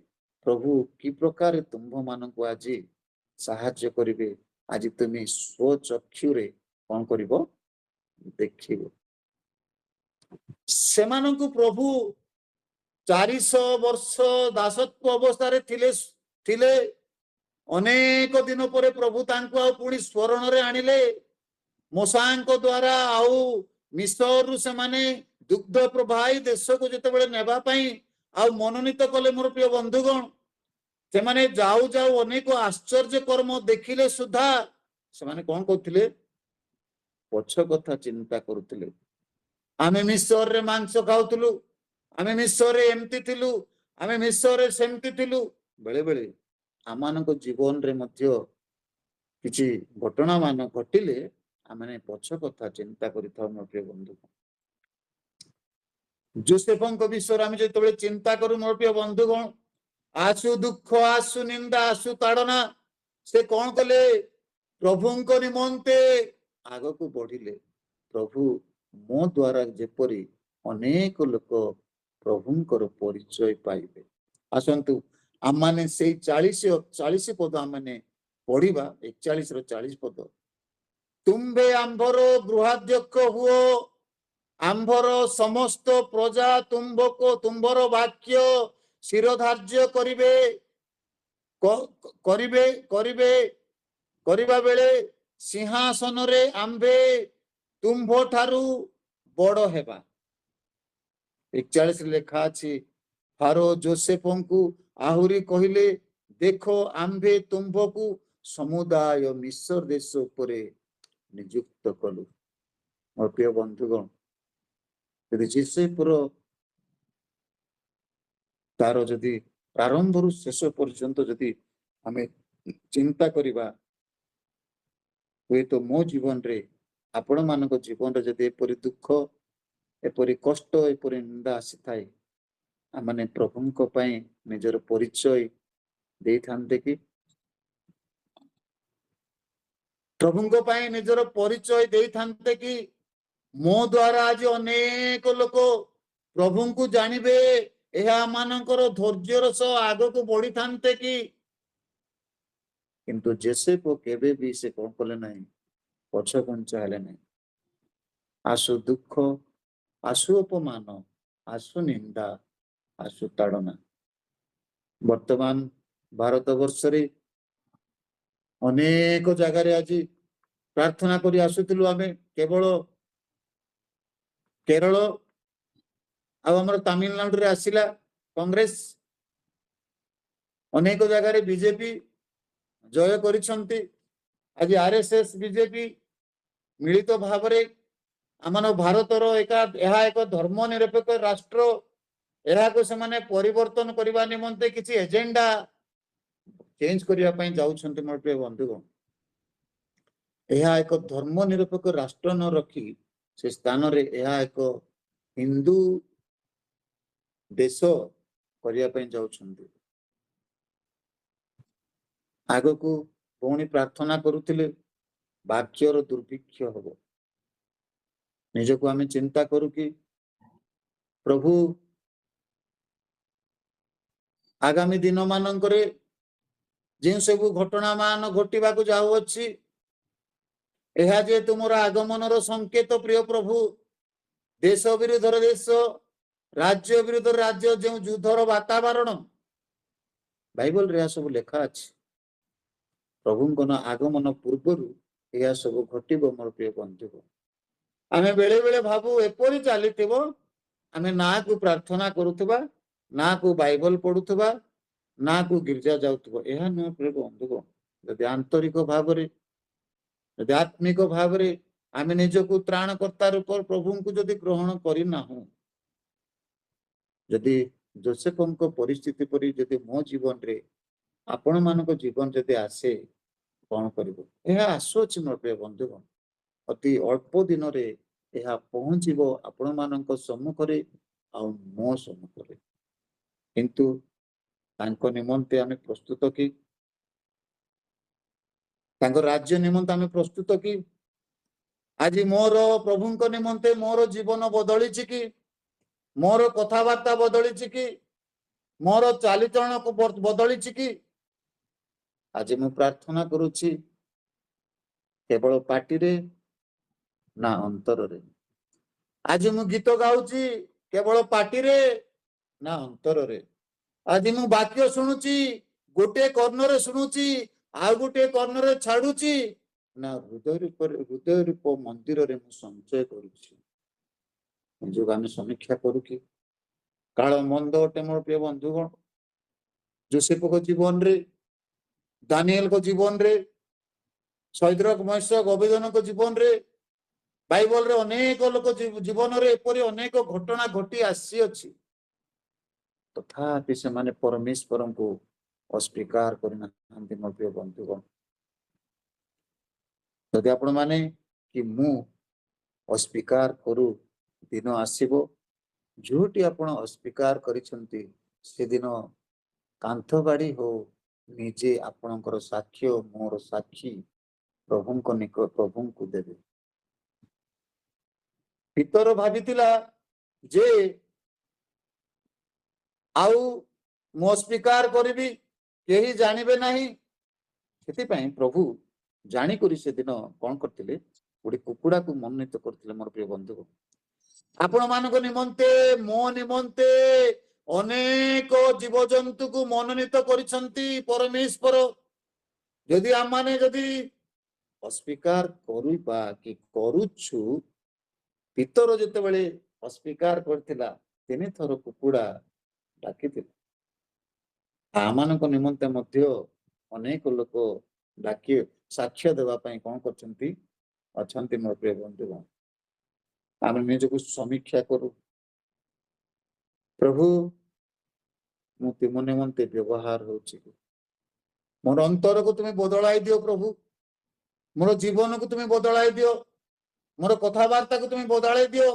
ପ୍ରଭୁ କି ପ୍ରକାର ତୁମ୍ଭ ମାନଙ୍କୁ ଆଜି ସାହାଯ୍ୟ କରିବେ, ଆଜି ତୁମେ ସ୍ୱଚକ୍ଷୁରେ କଣ କରିବ? ଦେଖିବ। ସେମାନଙ୍କୁ ପ୍ରଭୁ 400 ବର୍ଷ ଦାସତ୍ୱ ଅବସ୍ଥାରେ ଥିଲେ। ଅନେକ ଦିନ ପରେ ପ୍ରଭୁ ତାଙ୍କୁ ଆଉ ପୁଣି ସ୍ମରଣରେ ଆଣିଲେ। ମୋସାଙ୍କ ଦ୍ୱାରା ଆଉ ମିସ୍ରରୁ ସେମାନେ ଦୁଗ୍ଧ ପ୍ରବାହୀ ଦେଶକୁ ଯେତେବେଳେ ନେବା ପାଇଁ ଆଉ ମନୋନୀତ କଲେ ମୋର ପ୍ରିୟ ବନ୍ଧୁଗଣ, ସେମାନେ ଯାଉ ଯାଉ ଅନେକ ଆଶ୍ଚର୍ଯ୍ୟ କର୍ମ ଦେଖିଲେ ସୁଦ୍ଧା ସେମାନେ କଣ କରୁଥିଲେ? ପଛ କଥା ଚିନ୍ତା କରୁଥିଲେ। ଆମେ ମିସ୍ରରେ ମାଂସ ଖାଉଥିଲୁ, ଆମେ ମିସ୍ରରେ ଏମିତି ଥିଲୁ, ଆମେ ମିସ୍ରରେ ସେମିତି ଥିଲୁ। ବେଳେ ବେଳେ ଆମମାନଙ୍କ ଜୀବନରେ ମଧ୍ୟ କିଛି ଘଟଣା ମାନ ଘଟିଲେ ଆମେ ପଛ କଥା ଚିନ୍ତା କରିଥାଉ ମୋ ପ୍ରିୟ ବନ୍ଧୁ। ଯୋସେଫଙ୍କ ବିଷୟରେ ଆମେ ଯେତେବେଳେ ଚିନ୍ତା କରୁ ମୋର ପ୍ରିୟ ବନ୍ଧୁଗଣ, ଆସୁ ଦୁଃଖ, ଆସୁ ନିନ୍ଦା, ଆସୁ ତାଡନା, ସେ କଣ କଲେ? ପ୍ରଭୁଙ୍କ ନିମନ୍ତେ ଆଗକୁ ବଢିଲେ। ପ୍ରଭୁ ମୋ ଦ୍ୱାରା ଯେପରି ଅନେକ ଲୋକ ପ୍ରଭୁଙ୍କର ପରିଚୟ ପାଇବେ। ଆସନ୍ତୁ ଆମମାନେ ସେଇ 40 ପଦ ଆମମାନେ ପଢିବା। 41 ର 40 ପଦ। ତୁମ୍ଭେ ଆମ୍ଭର ଗୃହାଧ୍ୟକ୍ଷ ହୁଅ, ଆମ୍ଭର ସମସ୍ତ ପ୍ରଜା ତୁମ୍ଭର ବାକ୍ୟ ଶିରୋଧାର୍ଯ୍ୟ କରିବେ କରିବେ କରିବେ କରିବା ବେଳେ ସିଂହାସନରେ ଆମ୍ଭେ ତୁମ୍ଭ ଠାରୁ ବଡ଼ ହେବା। 41 ଲେଖା ଅଛି, ଫାରୋ ଯୋସେଫଙ୍କୁ ଆହୁରି କହିଲେ, ଦେଖ ଆମ୍ଭେ ତୁମ୍ଭକୁ ସମୁଦାୟ ମିଶ୍ର ଦେଶ ଉପରେ ନିଯୁକ୍ତ କଲୁ। ମୋ ପ୍ରିୟ ବନ୍ଧୁଗଣ, ଯଦି ଯୋସେଫର ତାର ଯଦି ପ୍ରାରମ୍ଭରୁ ଶେଷ ପର୍ଯ୍ୟନ୍ତ ଯଦି ଆମେ ଚିନ୍ତା କରିବା, ହୁଏତ ମୋ ଜୀବନରେ ଆପଣ ମାନଙ୍କ ଜୀବନରେ ଯଦି ଏପରି ଦୁଃଖ, ଏପରି କଷ୍ଟ, ଏପରି ନିନ୍ଦା ଆସିଥାଏ, ଆମେ ପ୍ରଭୁଙ୍କ ପାଇଁ ନିଜର ପରିଚୟ ଦେଇଥାନ୍ତେ କି? ପ୍ରଭୁଙ୍କ ପାଇଁ ନିଜର ପରିଚୟ ଦେଇଥାନ୍ତେ କି? ମୋ ଦ୍ୱାରା ଆଜି ଅନେକ ଲୋକ ପ୍ରଭୁଙ୍କୁ ଜାଣିବେ, ଏହା ମାନଙ୍କର ଧୈର୍ଯ୍ୟର ସହ ଆଗକୁ ବଢିଥାନ୍ତେ କି? କିନ୍ତୁ ଯୋସେଫ କେବେ ବି ସେ କଣ କଲେ ନାହିଁ, ପଛଘୁଞ୍ଚା ହେଲେ ନାହିଁ। ଆସୁ ଦୁଃଖ, ଆସୁ ଅପମାନ, ଆସୁ ନିନ୍ଦା, ଆସୁ ତାଡ଼ନା। ବର୍ତ୍ତମାନ ଭାରତ ବର୍ଷରେ ଅନେକ ଜାଗାରେ ଆଜି ପ୍ରାର୍ଥନା କରି ଆସୁଥିଲୁ ଆମେ, କେବଳ କେରଳ ଆଉ ଆମର ତାମିଲନାଡୁରେ ଆସିଲା କଂଗ୍ରେସ, ଅନେକ ଜାଗାରେ ବିଜେପି ଜୟ କରିଛନ୍ତି। ଆଜି ଆରଏସଏସ ବିଜେପି ମିଳିତ ଭାବରେ ଆମ ଭାରତର ଏହା ଏକ ଧର୍ମ ନିରପେକ୍ଷ ରାଷ୍ଟ୍ର, ଏହାକୁ ସେମାନେ ପରିବର୍ତ୍ତନ କରିବା ନିମନ୍ତେ କିଛି ଏଜେଣ୍ଡା ଚେଞ୍ଜ କରିବା ପାଇଁ ଯାଉଛନ୍ତି। ମୋର ପ୍ରିୟ ବନ୍ଧୁଗଣ, ଏହା ଏକ ଧର୍ମ ନିରପେକ୍ଷ ରାଷ୍ଟ୍ର ନ ରଖି ସେ ସ୍ଥାନରେ ଏହା ଏକ ହିନ୍ଦୁ ଦେଶ କରିବା ପାଇଁ ଯାଉଛନ୍ତି। ଆଗକୁ ପୁଣି ପ୍ରାର୍ଥନା କରୁଥିଲେ ବାକ୍ୟର ଦୁର୍ଭିକ୍ଷ ହବ। ନିଜକୁ ଆମେ ଚିନ୍ତା କରୁ କି ପ୍ରଭୁ ଆଗାମୀ ଦିନ ମାନଙ୍କରେ ଯେଉଁ ସବୁ ଘଟଣା ମାନ ଘଟିବାକୁ ଯାଉଅଛି, ଏହା ଯେ ତୁମର ଆଗମନର ସଂକେତ ପ୍ରିୟ ପ୍ରଭୁ। ଦେଶ ବିରୁଦ୍ଧରେ ଦେଶ, ରାଜ୍ୟ ବିରୁଦ୍ଧରେ ରାଜ୍ୟ, ଯେଉଁ ଯୁଦ୍ଧର ବାତାବରଣ ବାଇବଲରେ ଏହା ସବୁ ଲେଖା ଅଛି, ପ୍ରଭୁଙ୍କ ଆଗମନ ପୂର୍ବରୁ ଏହା ସବୁ ଘଟିବ। ମୋର ପ୍ରିୟ ବନ୍ଧୁଗଣ, ଆମେ ବେଳେ ବେଳେ ଭାବୁ ଏପରି ଚାଲିଥିବ, ଆମେ ନାକୁ ପ୍ରାର୍ଥନା କରୁଥିବା, ନାକୁ ବାଇବଲ ପଢୁଥିବା, ନାକୁ ଗିର୍ଜା ଯାଉଥିବ। ଏହା ନୁହେଁ ପ୍ରିୟ ବନ୍ଧୁଗଣ। ଯଦି ଆନ୍ତରିକ ଭାବରେ, ଯଦି ଆତ୍ମିକ ଭାବରେ ଆମେ ନିଜକୁ ତ୍ରାଣକର୍ତ୍ତା ରୂପ ପ୍ରଭୁଙ୍କୁ ଯଦି ଗ୍ରହଣ କରିନାହୁଁ, ଯଦି ଯୋସେଫଙ୍କ ପରିସ୍ଥିତି ପରି ଯଦି ମୋ ଜୀବନରେ ଆପଣ ମାନଙ୍କ ଜୀବନ ଯଦି ଆସେ, କଣ କରିବ? ଏହା ଆସୁଅଛି ମୋର ପ୍ରିୟ ବନ୍ଧୁଗଣ, ଅତି ଅଳ୍ପ ଦିନରେ ଏହା ପହଞ୍ଚିବ ଆପଣ ମାନଙ୍କ ସମ୍ମୁଖରେ ଆଉ ମୋ ସମ୍ମୁଖରେ। କିନ୍ତୁ ତାଙ୍କ ନିମନ୍ତେ ଆମେ ପ୍ରସ୍ତୁତ କି? ତାଙ୍କ ରାଜ୍ୟ ନିମନ୍ତେ ଆମେ ପ୍ରସ୍ତୁତ କି? ଆଜି ମୋର ପ୍ରଭୁଙ୍କ ନିମନ୍ତେ ମୋର ଜୀବନ ବଦଳିଛି କି? ମୋର କଥାବାର୍ତ୍ତା ବଦଳିଛି କି? ମୋର ଚାଲିଚଳନ ବଦଳିଛି କି? ଆଜି ମୁଁ ପ୍ରାର୍ଥନା କରୁଛି କେବଳ ପାଟିରେ ନା ଅନ୍ତରରେ? ଆଜି ମୁଁ ଗୀତ ଗାଉଛି କେବଳ ପାଟିରେ ନା ଅନ୍ତରରେ? ଆଜି ମୁଁ ବାକ୍ୟ ଶୁଣୁଛି, ଗୋଟିଏ କର୍ଣ୍ଣରେ ଶୁଣୁଛି, ଆଉ ଗୋଟିଏ କର୍ଣ୍ଣରେ ଛାଡୁଛି, ନା ହୃଦୟ ରୂପ ମନ୍ଦିରରେ ମୁଁ ସଞ୍ଚୟ କରୁଛି? ନିଜକୁ ଆମେ ସମୀକ୍ଷା କରୁ କି? କାଳ ମନ୍ଦ ଅଟେ ମୋର ପ୍ରିୟ ବନ୍ଧୁଗଣ। ଯୋସେଫଙ୍କ ଜୀବନରେ, ଦାନିଏଲଙ୍କ ଜୀବନରେ, ଶୈଦ୍ରକ ମେଷକ ଅବେଦନଙ୍କ ଜୀବନରେ, ବାଇବଲରେ ଅନେକ ଲୋକ ଜୀବନରେ ଏପରି ଅନେକ ଘଟଣା ଘଟି ଆସିଅଛି, ତଥାପି ସେମାନେ ପରମେଶ୍ୱରଙ୍କୁ ଅସ୍ୱୀକାର କରିନାହାନ୍ତି। ମୋ ପ୍ରିୟ ବନ୍ଧୁଗଣ, ଯଦି ଆପଣ ମାନେ କି ମୁଁ ଅସ୍ୱୀକାର କରୁ, ଦିନ ଆସିବ ଯୋଉଠି ଆପଣ ଅସ୍ୱୀକାର କରିଛନ୍ତି, ସେଦିନ କାନ୍ଥ ବାଡି ହଉ, ନିଜେ ଆପଣଙ୍କର ସାକ୍ଷ୍ୟ, ମୋର ସାକ୍ଷୀ ପ୍ରଭୁଙ୍କୁ ଦେବେ। ଭିତର ଭାବିଥିଲା ଯେ ଆଉ ମୁଁ ଅସ୍ୱୀକାର କରିବି, କେହି ଜାଣିବେ ନାହିଁ। ସେଥିପାଇଁ ପ୍ରଭୁ ଜାଣିକରି ସେଦିନ କଣ କରିଥିଲେ, ଗୋଟେ କୁକୁଡ଼ାକୁ ମନୋନୀତ କରିଥିଲେ ମୋର ପ୍ରିୟ ବନ୍ଧୁ। ଆପଣ ମାନଙ୍କ ନିମନ୍ତେ ମୋ ନିମନ୍ତେ ଅନେକ ଜୀବଜନ୍ତୁକୁ ମନୋନୀତ କରିଛନ୍ତି ପରମେଶ୍ୱର। ଯଦି ଆମମାନେ ଯଦି ଅସ୍ୱୀକାର କରିବା କି କରୁଛୁ, ପିତର ଯେତେବେଳେ ଅସ୍ୱୀକାର କରିଥିଲା 3 ଥର କୁକୁଡ଼ା ଡାକିଥିଲା, ଆମମାନଙ୍କ ନିମନ୍ତେ ମଧ୍ୟ ଅନେକ ଲୋକ ଡାକି ସାକ୍ଷ୍ୟ ଦେବା ପାଇଁ କଣ କରୁଛନ୍ତି ଅଛନ୍ତି ମୋର ପ୍ରିୟ ବନ୍ଧୁଗଣ। ଆମେ ନିଜକୁ ସମୀକ୍ଷା କରୁ, ପ୍ରଭୁ ମୁଁ ତୁମ ନିମନ୍ତେ ବ୍ୟବହାର ହଉଛି କି? ମୋର ଅନ୍ତରକୁ ତୁମେ ବଦଳାଇ ଦିଅ ପ୍ରଭୁ, ମୋର ଜୀବନକୁ ତୁମେ ବଦଳାଇ ଦିଅ, ମୋର କଥାବାର୍ତ୍ତାକୁ ତୁମେ ବଦଳାଇ ଦିଅ।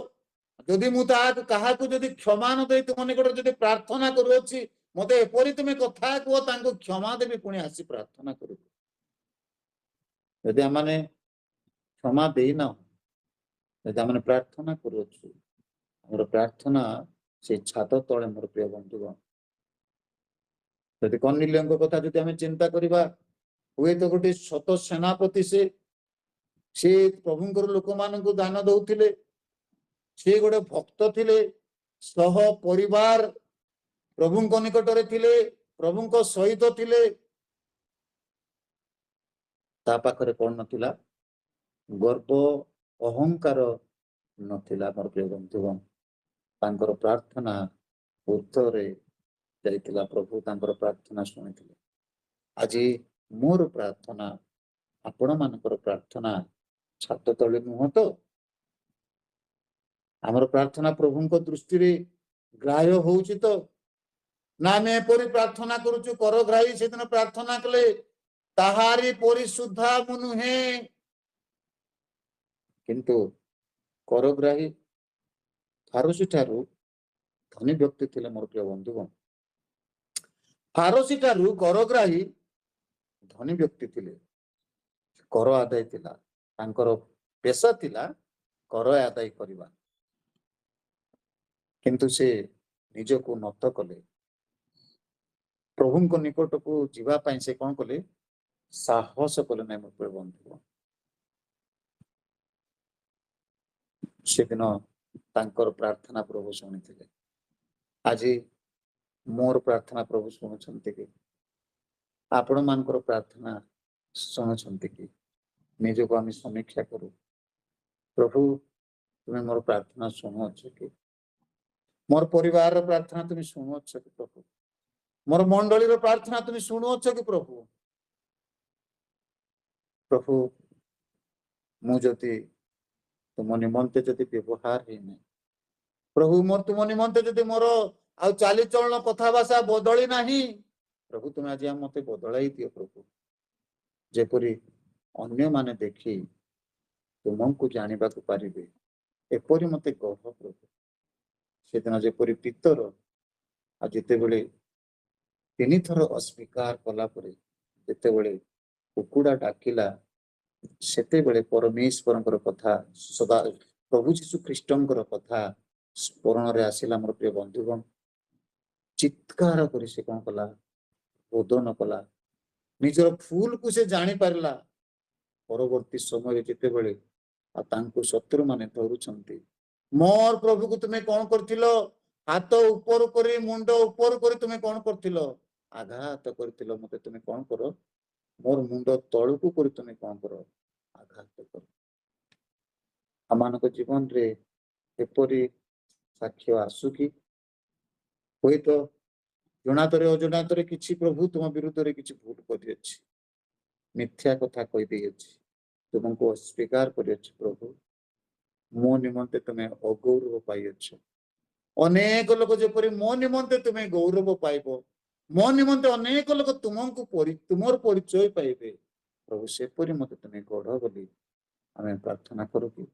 ଯଦି ମୁଁ ତାହାକୁ କାହାକୁ ଯଦି କ୍ଷମା ନ ଦେଇ ତୁମ ନିକଟରେ ଯଦି ପ୍ରାର୍ଥନା କରୁଅଛି, ମତେ ଏପରି ତୁମେ କଥା କୁହ ତାଙ୍କୁ କ୍ଷମା ଦେବି, ପୁଣି ଆସି ପ୍ରାର୍ଥନା କରିବି। ଯଦି ଆମେ କ୍ଷମା ଦେଇନାହୁଁ, ଯଦି ଆମେ ପ୍ରାର୍ଥନା କରୁଅଛୁ, ଆମର ପ୍ରାର୍ଥନା ସେ ଛାତ ତଳେ ମୋର ପ୍ରିୟ ବନ୍ଧୁଗଣ। ଯଦି କର୍ଣ୍ଣିଲିୟଙ୍କ କଥା ଯଦି ଆମେ ଚିନ୍ତା କରିବା, ହୁଏତ ଗୋଟେ ଶତ ସେନାପତି, ସେ ପ୍ରଭୁଙ୍କର ଲୋକମାନଙ୍କୁ ଦାନ ଦଉଥିଲେ, ସେ ଗୋଟେ ଭକ୍ତ ଥିଲେ, ସହ ପରିବାର ପ୍ରଭୁଙ୍କ ନିକଟରେ ଥିଲେ, ପ୍ରଭୁଙ୍କ ସହିତ ଥିଲେ, ତା ପାଖରେ କଣ ନଥିଲା? ଗର୍ବ ଅହଙ୍କାର ନଥିଲା ମୋର ପ୍ରିୟ ବନ୍ଧୁଗଣ। ତାଙ୍କର ପ୍ରାର୍ଥନା ଉତ୍ତରରେ ଯାଇଥିଲା, ପ୍ରଭୁ ତାଙ୍କର ପ୍ରାର୍ଥନା ଶୁଣିଥିଲେ। ଆଜି ମୋର ପ୍ରାର୍ଥନା, ଆପଣ ମାନଙ୍କର ପ୍ରାର୍ଥନା ଛାତ ତଳେ ନୁହଁ ତ? ଆମର ପ୍ରାର୍ଥନା ପ୍ରଭୁଙ୍କ ଦୃଷ୍ଟିରେ ଗ୍ରାହ୍ୟ ହଉଛି ତ? ନା ଆମେ ଏପରି ପ୍ରାର୍ଥନା କରୁଛୁ, କରଗ୍ରାହୀ ସେଦିନ ପ୍ରାର୍ଥନା କଲେ ତାହାରି ପରିଶୁଦ୍ଧା ମୁଁ ନୁହେଁ। କିନ୍ତୁ କରଗ୍ରାହୀ ଫାରସୀ ଠାରୁ ଧନୀ ବ୍ୟକ୍ତି ଥିଲେ ମୋର ପ୍ରିୟ ବନ୍ଧୁଗଣ। ଫାରସୀ ଠାରୁ କରଗ୍ରାହୀ ଧନୀ ବ୍ୟକ୍ତି ଥିଲେ, କର ଆଦାୟ ଥିଲା, ତାଙ୍କର ପେଶା ଥିଲା କର ଆଦାୟ କରିବା। କିନ୍ତୁ ସେ ନିଜକୁ ନତ କଲେ, ପ୍ରଭୁଙ୍କ ନିକଟକୁ ଯିବା ପାଇଁ ସେ କଣ କଲେ? ସାହସ କଲେ ନାହିଁ ମୋ ପ୍ରିୟ ବନ୍ଧୁଗଣ। ସେଦିନ ତାଙ୍କର ପ୍ରାର୍ଥନା ପ୍ରଭୁ ଶୁଣିଥିଲେ। ଆଜି ମୋର ପ୍ରାର୍ଥନା ପ୍ରଭୁ ଶୁଣୁଛନ୍ତି କି? ଆପଣ ମାନଙ୍କର ପ୍ରାର୍ଥନା ଶୁଣୁଛନ୍ତି କି? ନିଜକୁ ଆମେ ସମୀକ୍ଷା କରୁ, ପ୍ରଭୁ ତୁମେ ମୋର ପ୍ରାର୍ଥନା ଶୁଣୁଅଛ କି? ମୋର ପରିବାରର ପ୍ରାର୍ଥନା ତୁମେ ଶୁଣୁଅଛ କି ପ୍ରଭୁ? ମୋର ମଣ୍ଡଳୀର ପ୍ରାର୍ଥନା ତୁମେ ଶୁଣୁଅଛ କି ପ୍ରଭୁ? ପ୍ରଭୁ ମୁଁ ଯଦି ତୁମ ନିମନ୍ତେ ଯଦି ବ୍ୟବହାର ହେଇନାହିଁ, ପ୍ରଭୁ ମୋର ତୁମ ନିମନ୍ତେ ଯଦି ମୋର ଆଉ ଚାଲିଚଳନ କଥା ଭାଷା ବଦଳି ନାହିଁ, ପ୍ରଭୁ ତୁମେ ଆଜି ମତେ ବଦଳାଇ ଦିଅ ପ୍ରଭୁ, ଯେପରି ଅନ୍ୟମାନେ ଦେଖି ତୁମକୁ ଜାଣିବାକୁ ପାରିବେ, ଏପରି ମତେ କହ ପ୍ରଭୁ। ସେଦିନ ଯେପରି ପିତର ଆଉ ଯେତେବେଳେ 3 ଥର ଅସ୍ୱୀକାର କଲା ପରେ ଯେତେବେଳେ କୁକୁଡ଼ା ଡାକିଲା, ସେତେବେଳେ ପରମେଶ୍ୱରଙ୍କର କଥା, ସଦା ପ୍ରଭୁ ଯୀଶୁ ଖ୍ରୀଷ୍ଟଙ୍କର କଥା ସ୍ମରଣରେ ଆସିଲା ମୋର ପ୍ରିୟ ବନ୍ଧୁଗଣ। ଚିତ୍କାର କରି ସେ କଣ କଲା? ରୋଦନ କଲା। ନିଜର ଭୁଲକୁ ସେ ଜାଣିପାରିଲା। ପରବର୍ତ୍ତୀ ସମୟରେ ଯେତେବେଳେ ଆଉ ତାଙ୍କୁ ଶତ୍ରୁ ମାନେ ଧରୁଛନ୍ତି, ମୋର ପ୍ରଭୁକୁ ତୁମେ କଣ କରିଥିଲ? ହାତ ଉପର କରି, ମୁଣ୍ଡ ଉପର କରି ତୁମେ କଣ କରିଥିଲ? ଆଘାତ କରିଥିଲ। ମତେ ତୁମେ କଣ କର? ମୋର ମୁଣ୍ଡ ତଳକୁ କରି ତୁମେ କଣ କର? ଆଘାତ କର। ଆମମାନଙ୍କ ଜୀବନରେ ଏପରି ସାକ୍ଷ୍ୟ ଆସୁ କି? ହୁଏତ ଜଣାତରେ ଅଜଣାତରେ କିଛି ପ୍ରଭୁ ତୁମ ବିରୁଦ୍ଧରେ କିଛି ଭୁଲ କରିଅଛି, ମିଥ୍ୟା କଥା କହିଦେଇଅଛି, ତୁମକୁ ଅସ୍ୱୀକାର କରିଅଛି। ପ୍ରଭୁ ମୋ ନିମନ୍ତେ ତୁମେ ଅଗୌରବ ପାଇଅଛ। ଅନେକ ଲୋକ ଯେପରି ମୋ ନିମନ୍ତେ ତୁମେ ଗୌରବ ପାଇବ, ମୋ ନିମନ୍ତେ ଅନେକ ଲୋକ ତୁମର ପରିଚୟ ପାଇବେ, ପ୍ରଭୁ ସେପରି ମତେ ତୁମେ ଗଢ଼ ବୋଲି ଆମେ ପ୍ରାର୍ଥନା କରୁ କି?